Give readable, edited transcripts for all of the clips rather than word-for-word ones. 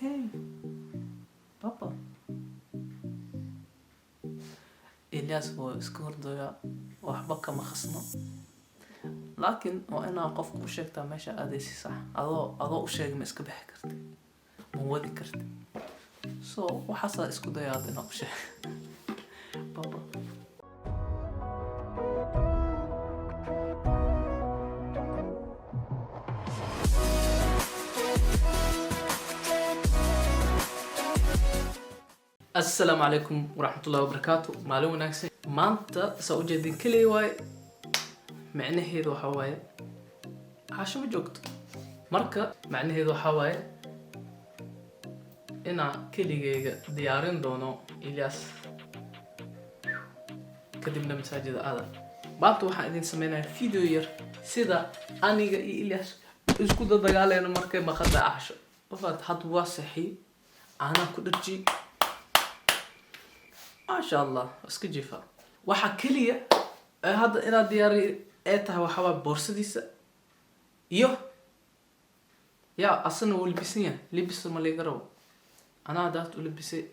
Hey, Papa. إلياس هو إسكوردو يا وحبك ما خصنا لكن وأنا قفك وشيكتا ماشي أديسي صح أضو وشيك ما إسكو بحكرتي مو ودي كرتي وحصل إسكو ديات أنا وشيك بابا السلام عليكم ورحمة الله وبركاته معلومة ناكسي maanta saa u jeedin kaliya waay macnaheedu waxa waaye caasho ma joogto marka macnaheedu waxa waaye inaan keligeyga diyaarin doono Ilyas kadibna masaajida aada maanta waxaan idin sameynayaa video yar sida aniga iyo Ilyas isku dagaaleyno markay maqada caasho wafad had waa saxi ana ku dharji ما شاء الله اسكو جيفا waxa kaliya hadda ina diyaari ee tahay waxa waa boorsadisa iyo ya asana wuu libisanya libisa ma leegaro ana daad u libisay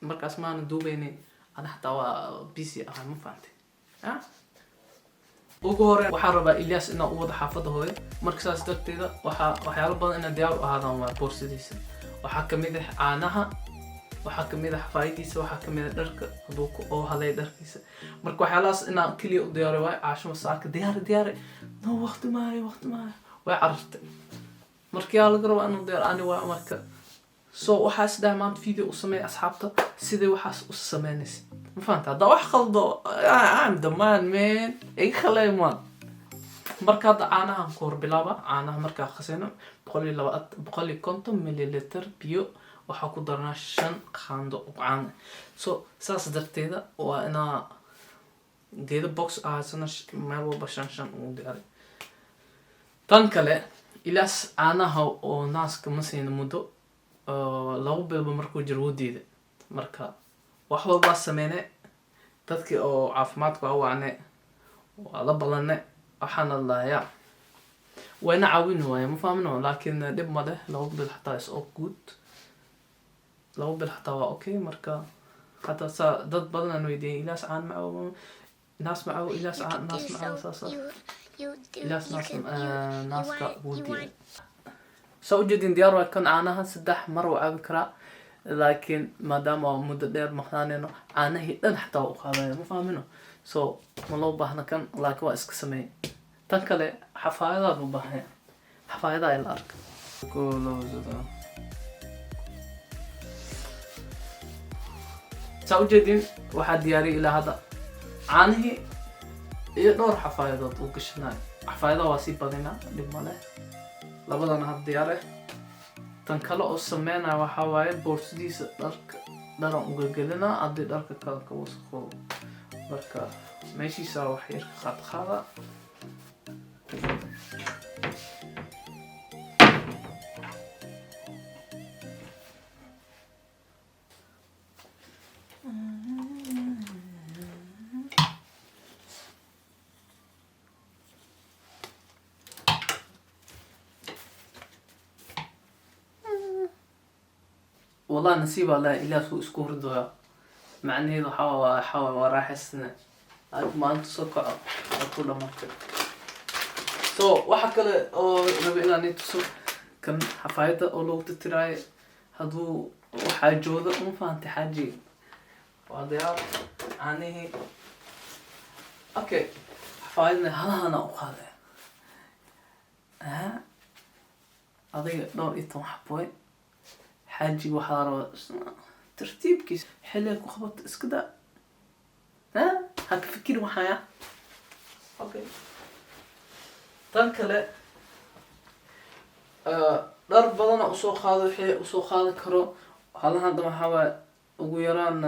markaas ma aan duubeynay ana xataa waa busy ah ma fahamtay ha ugu hore waxa rabaa Ilyas inuu u wada xaafada hooyo markaas darteeda waxyaalo badan ina diyaar u ahaadaan waa boorsadisa waxa kamid ah caanaha waxaa kamid ah faa'iideysa waxaa kamid ah dharka haduu ku oo haday dharkiisa marka waxyaalaas inaan kaliya u diyaaro way caasho masaaka diyaar no waqti maayo way carartay markii aan laga rabo inaan diyaar ani waa marka waxaas maanta video u sameey asxaabta sidii waxaas u sameynaysa ma fahamta hada wax qaldo I'm the man ay khaleeman marka hada caanahan koor bilaaba caanaha marka khasayno 150 ml biyo waxa ku darnaa 5 qaando oo caan saas darteeda waa ina geeda box aasana meel walba 5 u diyaar tan kale Ilyas caanaha oo naaska ma siin muddo lagu bilbo markuu jirwadiida marka wax walba sameeyay dadkii oo caafimaadka waane waa la balanay waxaan allaaya wayna caawin waay ma fahamno laakiin dib ma leh lagu bil xataa is oo good لو بالحطوة أوكي مركا حتى ضد بدنا نويدي إلاس عن معه ناس معه إلاس عن ناس معه صاصة إلاس ناس كودي سوجدين ديار كان عنها سدح مرة بكرة لكن ما دام مدة دير مخانينه عنه هي حتى وخذا مو فاهمينه ملو بهنا كان لكن واسك سمي تنكله حفايضة ببهنا حفايضة الأرك كله زده سأوجدين واحد دياري إلى هذا عنه يدور حفايضات وكشنا حفايضة واسيب بدينا لبماله لبدنا هالدياره تنكله السمينا وحواي بورسديس درك درم وجلنا عدي درك كلك وسخو بركة ماشي سوا حير خط خاضة والله نسيب الله إلياس هو اسكور دويا مع إنه هذا حوا وراح السنة ما أنت سكع كل مرة وحكى له نبي إلى نيتسو كان حفايته أو لو تتراي هذو وحاجوده مو فانت حاجي وضيار عنه أوكي حفايتنا هنا وخذه أضيع دور إتم حبوي حاجي وحارة ترتيب كيس حلك وخبط اسكدا هاك فكر معايا اوكي تنكله دار بدن usoo qaado wixii usoo qaadi karo halahan dama hawa ugu yaraan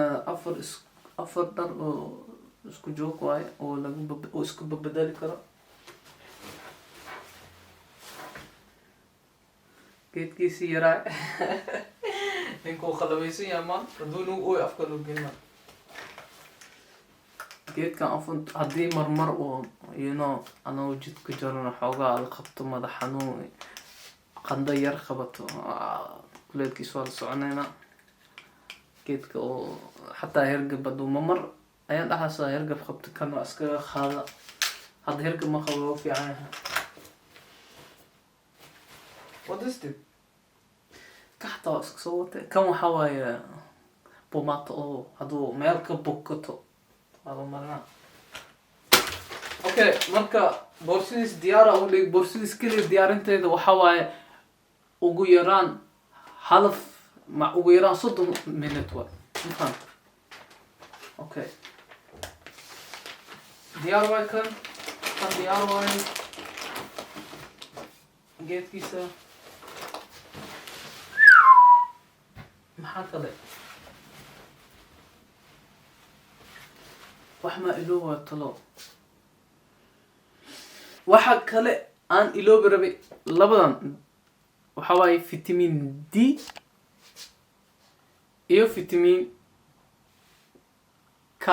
afar dar oo isku joog waay oo lagu isku bedeli karo geedkiisi yaraa inkoo khalabaysan yamaan hadduu oo afka loo gelina geedkan afun haddii marmar oo anoo jidka jarana xoogaa la qabto madax xanuun qanda yar qabato kuleedkiisa waa la soconayna geedka oo xataa hergab hadduu mamar ayaan dhaxaasa hergab qabta kan waa iskaga qaada hadda hergab ma qabo waa fiican yahay. What is it? Kaxta waa iska soo watay kan waxaa waaye bomato oo hadduu meel ka bogkato waa la marinaa. Okay, marka boorsidiis diyaara u dhig. Boorsidiis keliya diyaarinteeda waxaa waaye ugu yaraan ugu yaraan 30 minute waay. Mafahant? Okay. Diyaar waay kan diyaar waay geedkiisa. maxaa kale wax ma ilooba talo waxa kale aan iloobi rabay labadan waxa waaye vitamin D iyo vitamin K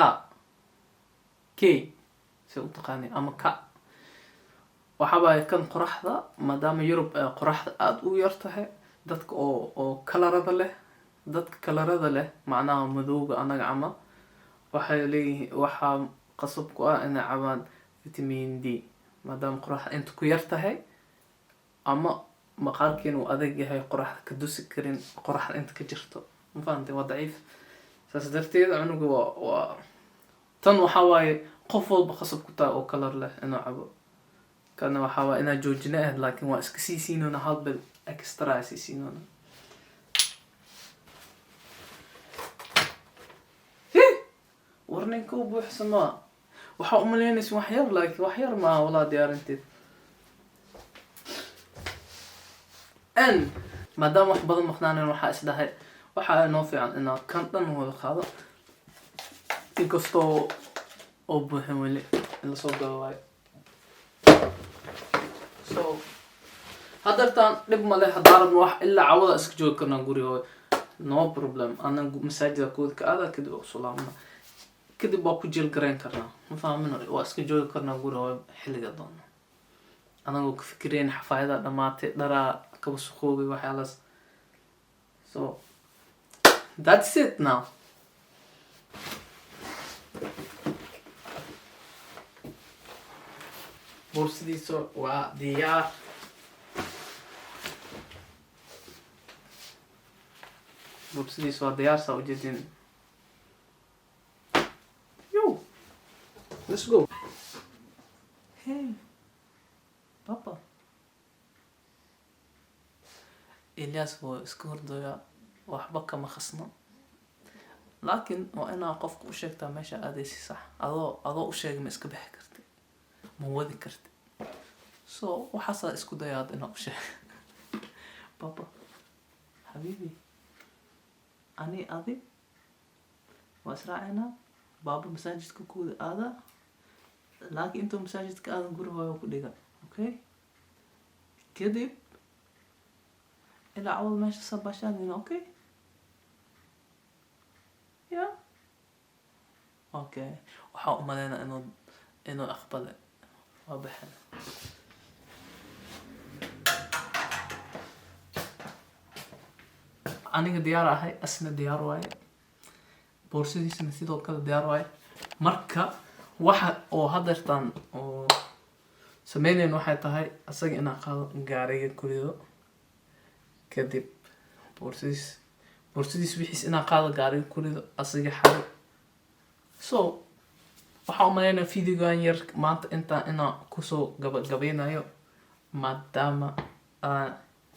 si u taqaani ama K waxa waaye kan qoraxda maadaama Yurub qoraxda aad u yar tahay dadka oo kalarada leh dadka kalarada leh macnaha madowga anaga ama waxay leeyihiin waxa qasab ku ah inay cabaan vitamin D maadaama qoraxda inta ku yar tahay ama maqaarkeenu uu adag yahay qoraxda ka dusi karin qoraxda inta ka jirto ma fahamtay waa daciif saas darteed cunuga waa tan waxa waaye qof walba qasab ku tahay oo kalar leh inuu cabo kana waxa waaye inaa joojina laakiin waa iska sii siinona hal bil extra sii siinona warninka u buuxsamaa waxaa u malaynaysa wax yar laakiin wax yar maaha walaa diyaarinteed maadaama wax badan maqnaanen waxaa isdhahay waxaa inoo fiican inaa kan dhan wada qaado inkastoo oo buuxin weli in lasoo galo waayo so haddartaan dhib male haddaa rabno wax ilaa cawada iska joogi karnaa gurigooda no problem anan masaajida kooda ka aada kadib usulaamna kadib waa ku jeel garayn karnaa ma fahmino waa iska joogi karnaa gurigooda xilliga doono anagoo ka fikirayn xafaayada dhamaatay dharaa kaba suqoobay waxyaalaas so that's it now boorsidiisa waa diyaar boorsidiisa waa diyaar saa ujeedin yo let's go hey papa Elias waa iska hordooyaa waxba kama khasno laakiin waa inaa qofka u sheegtaa meesha aadaysi sax adoo u sheegay ma iska bixi karti ma wadi karti so waxaasaa isku dayaad inaa u sheeg papa habiibi ani adi waa israacinaa baaba masaajidka kuwada aadaa laakiin intuu masaajidka aadan gurigooda ku dhiga okay kadib ilaa cawal meesha sabashaadina okay yeah okay waxaa u maleynaa inuu aqbale waa baxen aniga diyaar ahay asna diyaar waaye boorsidiisana sidoo kale diyaar waaye marka waxa oo hadeertaan oo sameynayn waxay tahay asaga inaa qaado gaariga kurido kadib boorsidiis wixiis inaa qaado gaariga kurido asaga xaro so waxaa u maleynaa videogan yar maanta intaan inaa kusoo gabagabeynayo maadaama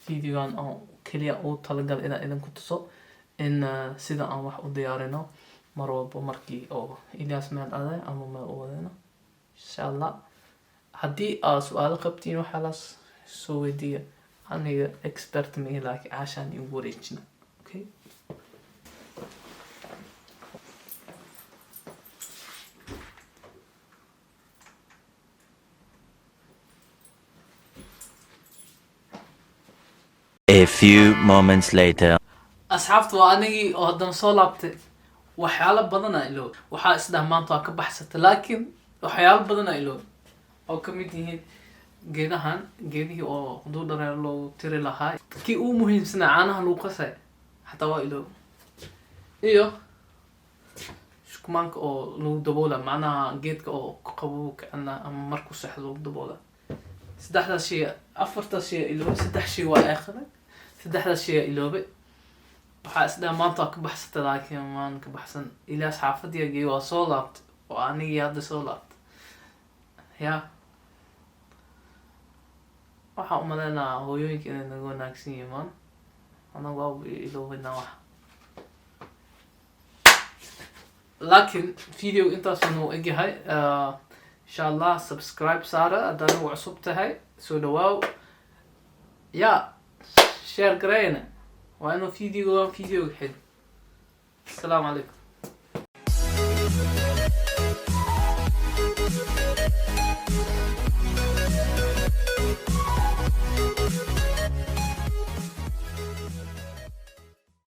videogan oo keliya uu talagal inaa idinku tuso in sida aan wax u diyaarino mar walba markii oo Elias meel aaday ama meel u wadayno insha Allah haddii aad su'aalo qabtiin waxaalaas soo weydiiya aniga expert ma ihi laakiin caashaan igu wareejina okay A few moments later. asxaabta waa anigii oo haddana soo laabtay waxyaalo badana iloob waxaa isdhaha maanta waa ka baxsata laakiin waxyaalo badana iloob oo ka mid yihiin geedihii oo haduu dhareer loo tiri lahaa kii uu muhiimsanaa caanaha lagu qasay xataa waa iloow iyo shukumaanka oo lagu daboola macnaha geedka oo qabow kacana ama markuu seexdo lagu daboola saddexdaas shay afartaas shay iloobe saddex shay waa aakhirad saddexdaas shay iloobe waxaa isdhaa maanta waa ka baxsatay laakiin maan ka baxsan ilaas xaafadii geey waa soo laabtay oo anigii hadda soo laabtay yaa waxaan umaleynaa hooyooyinka inay naga wanaagsan yihiin maan anaga waa iloobeynaa wax laakiin video intaasuu noo egyahay insha allah subscribe saara haddaad nagu cusub tahay soo dhawaaw yaa share garayna waa inuu videoga xig السلام عليكم